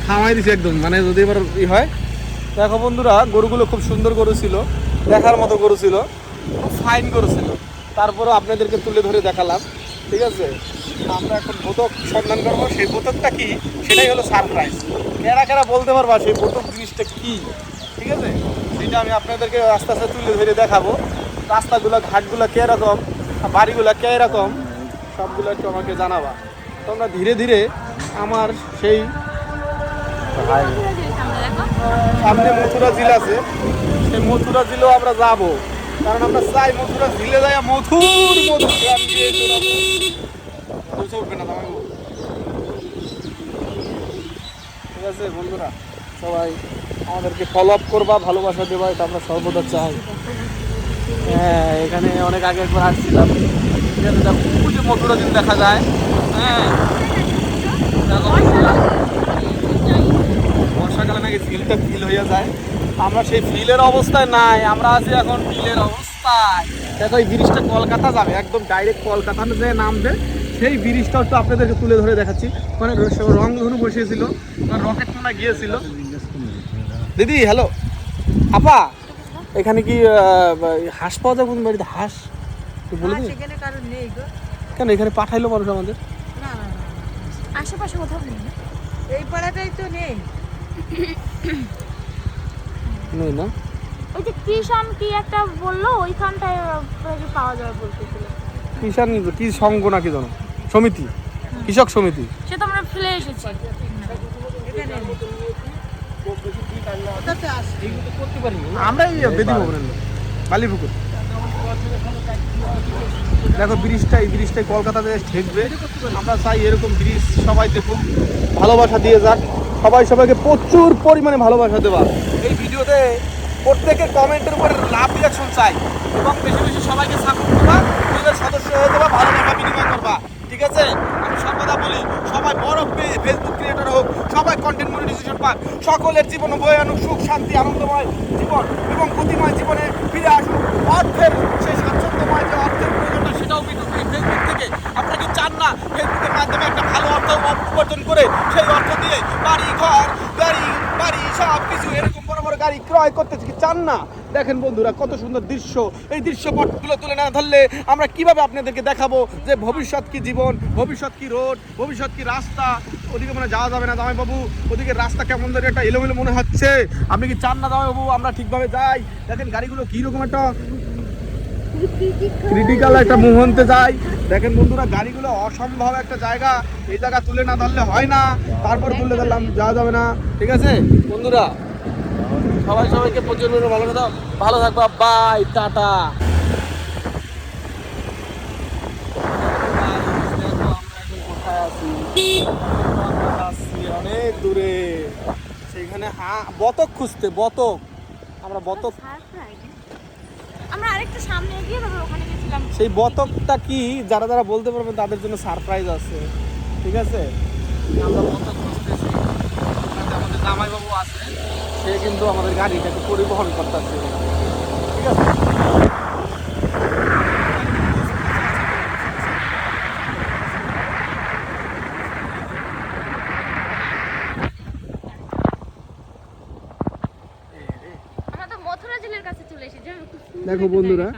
খাওয়াই দিছে একদম, মানে যদি এবার হয়। দেখো বন্ধুরা, গরুগুলো খুব সুন্দর গরু ছিল, দেখার মতো গরু ছিল, খুব ফাইন গরু ছিল। তারপরেও আপনাদেরকে তুলে ধরে দেখালাম, ঠিক আছে। আমরা এখন বোতক সন্ধান করবো, সেই বোতকটা কি সেটাই হলো সারপ্রাইজ। কেরা কেরা বলতে পারবা সেই বোতক জিনিসটা কি, ঠিক আছে, সেটা আমি আপনাদেরকে আস্তে আস্তে তুলে ধরে দেখাবো। রাস্তাগুলো, ঘাটগুলো কীরকম, বাড়িগুলো কীরকম, সবগুলো একটু আমাকে জানাবা। তোমরা ধীরে ধীরে আমার সেই সামনে মথুরা ঝিল আছে, সেই মথুরা ঝিলেও আমরা যাবো, কারণ আমরা চাই মথুরা ঝিলে যাই মধুর মধুর গান দিয়ে উঠবে না। ঠিক আছে বন্ধুরা, সবাই আমাদেরকে ফলো আপ করবা, ভালোবাসা দেবা, এটা আমরা সর্বদা চাই। হ্যাঁ, এখানে অনেক আগে একবার আসছিলাম, যে মথুরা ঝিল দেখা যায়। হ্যাঁ, বর্ষাকালে নাকি ফিলটা ফিল হয়ে যায়, আমরা সেই ফিলের অবস্থায় নাই, আমরা আছি এখন ফিলের অবস্থায়। দেখো এই ব্রিজটা কলকাতা যাবে, একদম ডাইরেক্ট কলকাতা যে নামবে, সেই ব্রিজটা একটু আপনাদেরকে তুলে ধরে দেখাচ্ছি। মানে রংধনু বসিয়েছিল, রকেট মনে গিয়েছিল। দিদি হ্যালো, আপা এখানে কি হাঁস পাওয়া যায় কোন বাড়িতে? হাঁস বলে দিন কেন, এখানে পাঠাইলো মানুষ আমাদের। আশেপাশে কোথাও নেই, এই পাড়াটাই তো নেই। নেই না, ওই যে কিষান কি একটা বললো, ওইখানটায় পাওয়া যাবে বলতেছিল। কিষান কি সংঘ নাকি জানো, সমিতি, কৃষক সমিতি, সে তো আমরা ফেলে এসেছি। আমরা এই বেদি ভবনের বালিপুকুর। দেখো ব্রিজটা, এই ব্রিজটাই কলকাতাতে ঠেকবে। আমরা চাই এরকম ব্রিজ সবাই দেখুক, ভালোবাসা দিয়ে যাক, সবাই সবাইকে প্রচুর পরিমাণে ভালোবাসা দেওয়া। এই ভিডিওতে প্রত্যেকের কমেন্টের উপরে লাভ রিয়াকশন চাই, এবং বেশি বেশি সবাইকে সাপোর্ট করবা, নিজের সদস্য হয়ে যাবা, ভালোবাসা বিনিময় করবা, ঠিক আছে। আমি সর্বদা বলি, সবাই বড় ফেসবুক ক্রিয়েটর হোক, সবাই কন্টেন্ট মনিটাইজেশন পাক, সকলের জীবনে বয়ে আনুক সুখ শান্তি আনন্দময় জীবন, এবং গতিময় জীবনে ফিরে আসুক অর্থের সেই স্বাচ্ছন্দ্যময় যে অর্থের প্রয়োজনটা, সেটাও মিটুক এই ফেসবুক থেকে। আপনারা কি চান না ফেসবুকের মাধ্যমে একটা ভালো অর্থ উপার্জন করে সেই অর্থ দিয়ে বাড়ি ঘর বাড়ি সব কিছু এরকম বড় বড় গাড়ি ক্রয় করতে কি চান না? দেখেন বন্ধুরা, কত সুন্দর দৃশ্য। এই দৃশ্যপটগুলো তুলে না ধরলে আমরা কিভাবে আপনাদেরকে দেখাবো যে ভবিষ্যৎ কি জীবন, ভবিষ্যৎ কি রোড, ভবিষ্যৎ কি রাস্তা। ওদিকে মনে যাওয়া যাবে না জামাই বাবু, ওদিকে রাস্তা কেমন ধরে একটা এলোমেলো মনে হচ্ছে। আপনি কি চান না জামাই বাবু আমরা ঠিকভাবে যাই? দেখেন গাড়িগুলো কীরকম একটা ক্রিটিক্যাল একটা মুহূর্তে যায়। দেখেন বন্ধুরা, গাড়িগুলো অসম্ভব একটা জায়গা, এই জায়গা তুলে না ধরলে হয় না, তারপর তুলে ধরলাম যাওয়া যাবে না, ঠিক আছে বন্ধুরা। সবাই সবাইকে প্রচুর ভালো কথা, ভালো থাকবা, বাই, টাটা। অনেক দূরে, সেখানে বতক খুঁজতে, বতক, আমরা বতক, আমরা আরেকটু সামনে এগিয়ে ওখানে গেছিলাম। সেই বতকটা কি যারা যারা বলতে পারবেন তাদের জন্য সারপ্রাইজ আছে, ঠিক আছে। আমরা বতক খুঁজতেছি, আমাদের জামাইবাবু আছে, সে কিন্তু আমাদের গাড়িটাকে পরিবহন করতেছে, ঠিক আছে। আমরা তো মথুরা জেলের কাছে চলে এসেছি। দেখো বন্ধুরা,